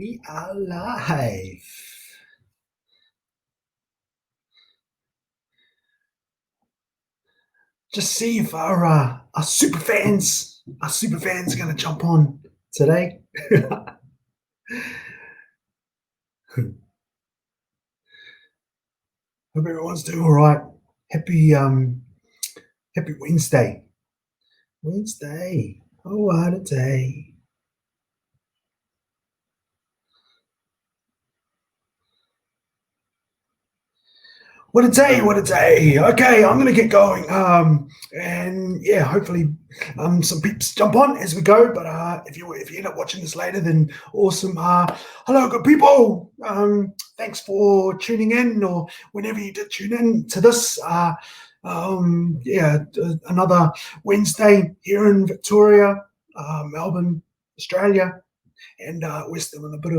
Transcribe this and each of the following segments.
We are live. Just see if our super fans are going to jump on today. Hope everyone's doing all right. Happy Wednesday. Wednesday. Oh, what a day. What a day, what a day. Okay, I'm going to get going. And yeah, hopefully some peeps jump on as we go. But if you end up watching this later, then awesome. Hello, good people. Thanks for tuning in, or whenever you did tune in to this. Another Wednesday here in Victoria, Melbourne, Australia. And we're still in a bit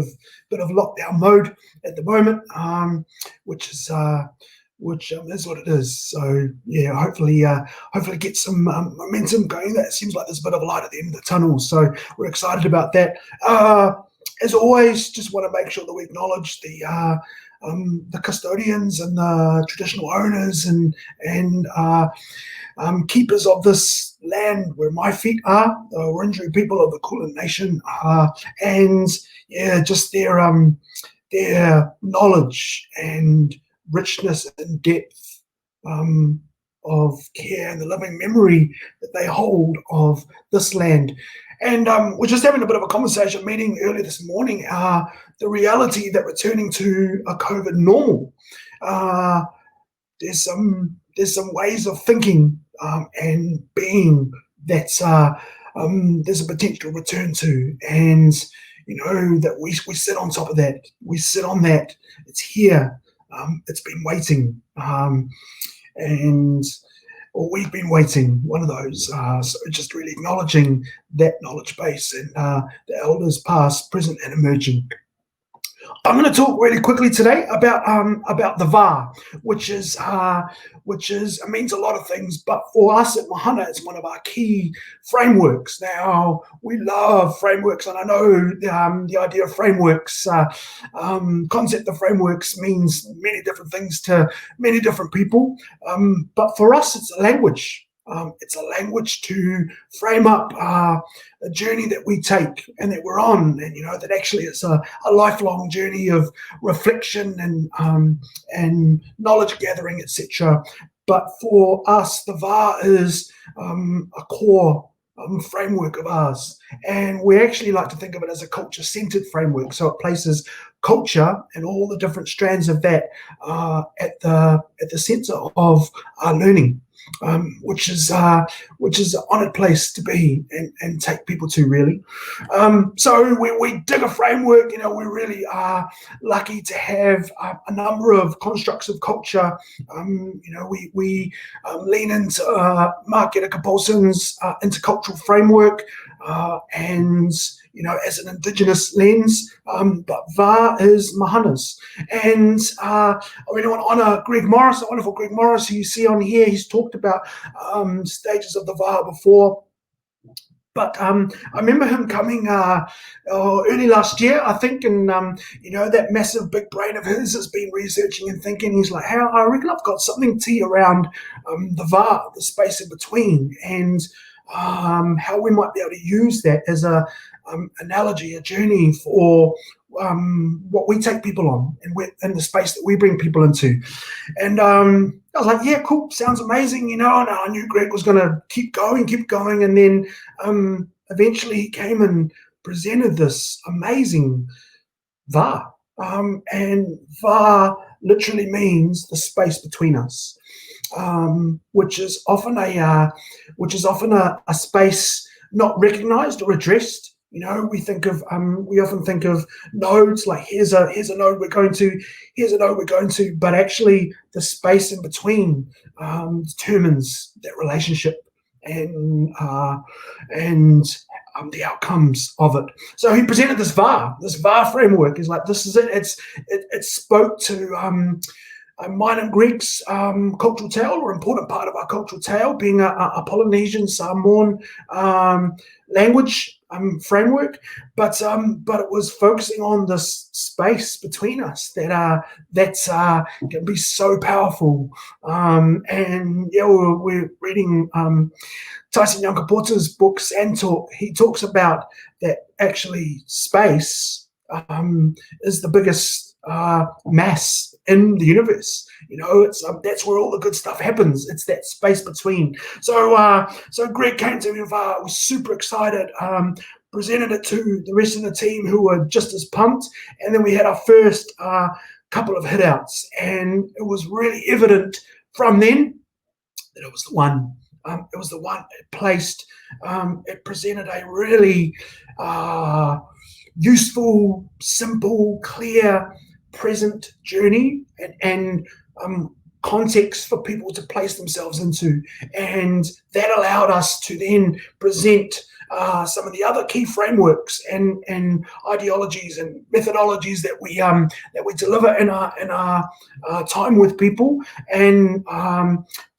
of lockdown mode at the moment, which is what it is. So yeah, hopefully get some momentum going. That seems like there's a bit of a light at the end of the tunnel. So we're excited about that. As always, just want to make sure that we acknowledge the custodians and the traditional owners and keepers of this land where my feet are, the Wurundjeri people of the Kulin Nation, and yeah, just their knowledge and richness and depth of care and the living memory that they hold of this land. And we're just having a bit of a conversation meeting early this morning. The reality that returning to a COVID normal, there's some ways of thinking and being that's there's a potential return to, and that we sit on top of that. We sit on that. It's here. It's been waiting, and or we've been waiting. One of those. So just really acknowledging that knowledge base and the elders, past, present, and emerging. I'm going to talk really quickly today about the VAR, which is it means a lot of things, but for us at Mahana, it's one of our key frameworks. Now we love frameworks, and I know the idea of frameworks, concept of frameworks means many different things to many different people, but for us, it's a language. It's a language to frame up a journey that we take and that we're on, and that actually it's a lifelong journey of reflection and knowledge gathering, etc. But for us, the VAR is a core framework of ours, and we actually like to think of it as a culture-centered framework. So it places culture and all the different strands of that at the center of our learning. Which is an honoured place to be and take people to, really. So we dig a framework. We really are lucky to have a number of constructs of culture. We lean into Mark Kapolson's intercultural framework and as an Indigenous lens, but VAR is Mahanas. And we want to honour Greg Morris, the wonderful Greg Morris, who you see on here. He's talked about stages of the VAR before. But I remember him coming early last year, I think, and that massive big brain of his has been researching and thinking. He's like, I reckon I've got something to around the VAR, the space in between, and how we might be able to use that as a analogy, a journey for what we take people on and the space that we bring people into. And I was like, yeah, cool, sounds amazing, and I knew Greg was going to keep going, and then eventually he came and presented this amazing VAR, and VAR literally means the space between us, which is often a space not recognized or addressed. We often think of nodes, like here's a node we're going to, but actually the space in between determines that relationship and the outcomes of it. So he presented this VAR framework. Is like, this is it. It spoke to mine and Greg's cultural tale, or important part of our cultural tale, being a Polynesian Samoan language, framework, but it was focusing on this space between us that's can be so powerful. And yeah, we're reading Tyson Yunkaporta's book Sand Talk. He talks about that actually space is the biggest mass in the universe. It's that's where all the good stuff happens. It's that space between. So Greg came to me, was super excited. Presented it to the rest of the team, who were just as pumped, and then we had our first couple of hit outs, and it was really evident from then that it was the one. It was the one. It presented a really useful, simple, clear, present journey and context for people to place themselves into. And that allowed us to then present some of the other key frameworks and ideologies and methodologies that we deliver in our time with people, and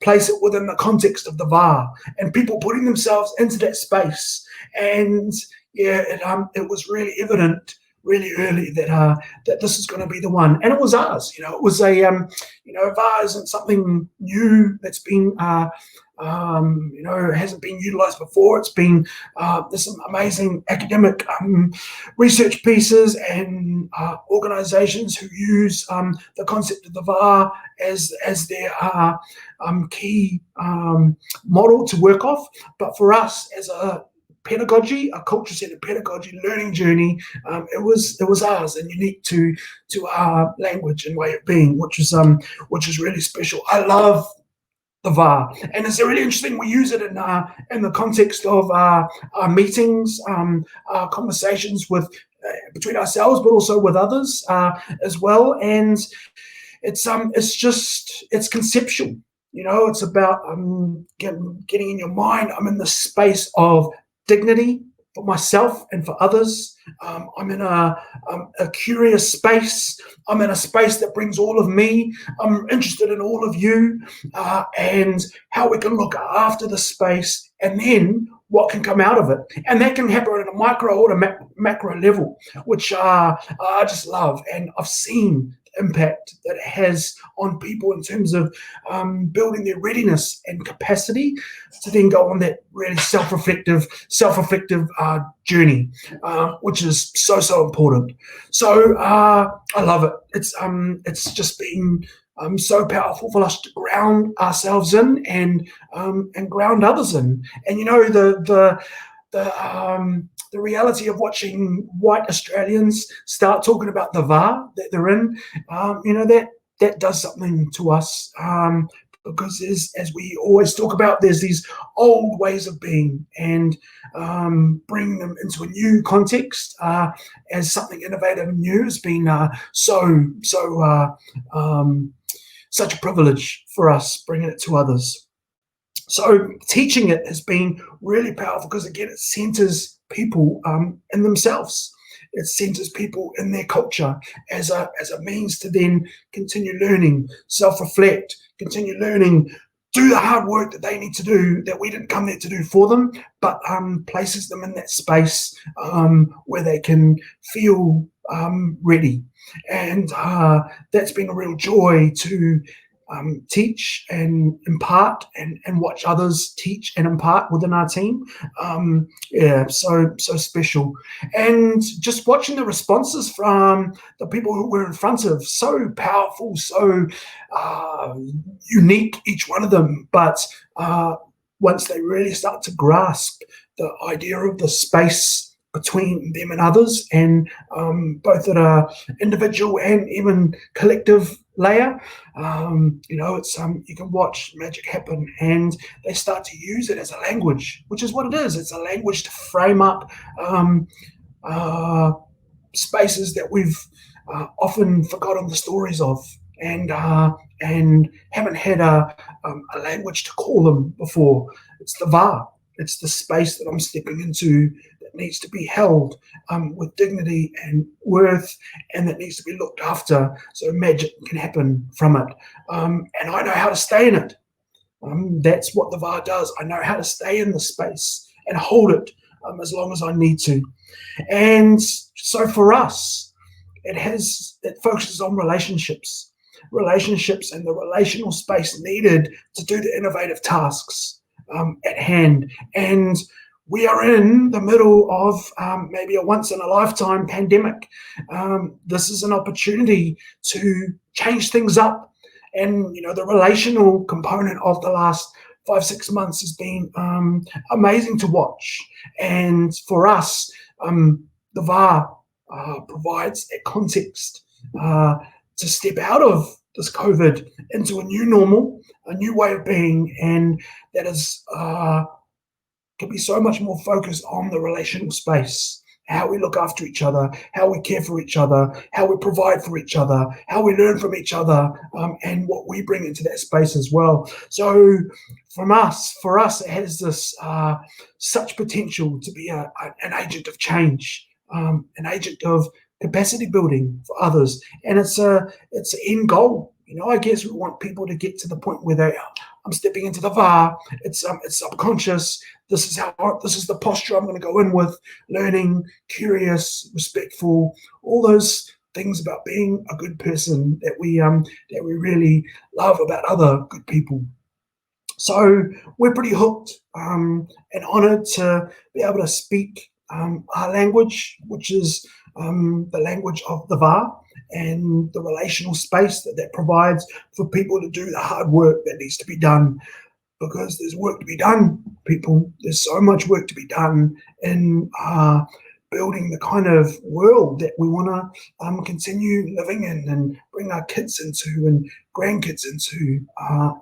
place it within the context of the VAR and people putting themselves into that space. And yeah, it was really evident really early that this is going to be the one, and it was ours. It was a VAR isn't something new that's been hasn't been utilized before. It's been there's some amazing academic research pieces and organizations who use the concept of the VAR as their key model to work off. But for us, as a pedagogy, a culture-centered pedagogy learning journey, it was ours and unique to our language and way of being, which is really special. I love the VAR, and it's really interesting. We use it in the context of our meetings, our conversations with between ourselves, but also with others as well. And it's conceptual. It's about getting in your mind. I'm in the space of dignity for myself and for others. I'm in a curious space. I'm in a space that brings all of me. I'm interested in all of you, and how we can look after the space, and then what can come out of it. And that can happen at a micro or a macro level, which I just love. And I've seen impact that it has on people in terms of building their readiness and capacity to then go on that really self-reflective journey, which is so important. So I love it. It's just been so powerful for us to ground ourselves in and ground others in. And the reality of watching white Australians start talking about the VAR that they're in, that does something to us, because as we always talk about, there's these old ways of being, and bringing them into a new context as something innovative and new has been such a privilege for us, bringing it to others. So teaching it has been really powerful because, again, it centers people in themselves. It centers people in their culture as a means to then continue learning, self-reflect, continue learning, do the hard work that they need to do that we didn't come there to do for them, but places them in that space where they can feel ready. And that's been a real joy to teach and impart and watch others teach and impart within our team. So special. And just watching the responses from the people who we're in front of, so powerful, so unique, each one of them. But once they really start to grasp the idea of the space between them and others, and both at a individual and even collective layer, it's you can watch magic happen, and they start to use it as a language, which is what it is. It's a language to frame up spaces that we've often forgotten the stories of, and haven't had a language to call them before. It's the VAR. It's the space that I'm stepping into that needs to be held with dignity and worth, and that needs to be looked after so magic can happen from it. And I know how to stay in it. That's what the VAR does. I know how to stay in the space and hold it as long as I need to. And so for us, it focuses on relationships and the relational space needed to do the innovative tasks at hand. And we are in the middle of maybe a once in a lifetime pandemic. This is an opportunity to change things up. And, the relational component of the last 5-6 months has been amazing to watch. And for us, the VAR provides a context to step out of this COVID into a new normal, a new way of being, and that is can be so much more focused on the relational space, how we look after each other, how we care for each other, how we provide for each other, how we learn from each other, and what we bring into that space as well. So for us, it has this such potential to be an agent of change, an agent of capacity building for others, and it's an end goal. I guess we want people to get to the point where I'm stepping into the VAR. It's subconscious. This is the posture I'm going to go in with: learning, curious, respectful, all those things about being a good person that we really love about other good people. So we're pretty hooked and honoured to be able to speak our language, which is the language of the VAR, and the relational space that provides for people to do the hard work that needs to be done. Because there's work to be done, people. There's so much work to be done in building the kind of world that we want to continue living in and bring our kids into and grandkids into.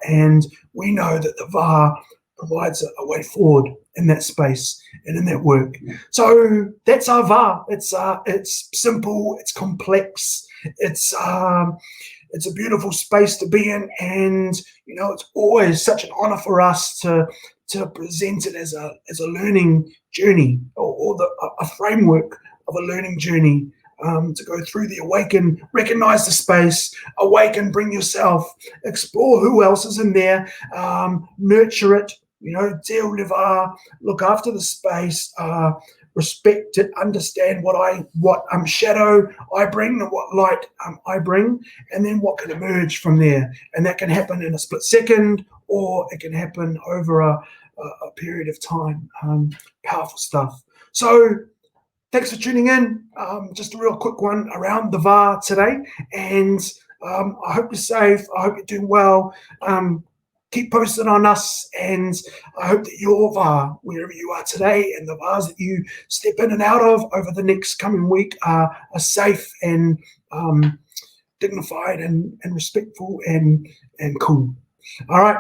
And we know that the VAR provides a way forward in that space and in that work. So that's our VAR. It's simple, it's complex, it's a beautiful space to be in, and it's always such an honor for us to present it as a learning journey, or a framework of a learning journey, to go through the awaken, recognize the space, awaken, bring yourself, explore who else is in there, nurture it, deal with look after the space, respect it, understand what shadow I bring and what light I bring, and then what can emerge from there. And that can happen in a split second, or it can happen over a period of time. Powerful stuff. So thanks for tuning in. Just a real quick one around the VAR today, and I hope you're safe. I hope you're doing well. Keep posting on us, and I hope that your VAR, wherever you are today, and the VARs that you step in and out of over the next coming week are safe and dignified and respectful and cool. All right.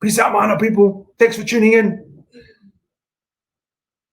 Peace out, Mahana people. Thanks for tuning in.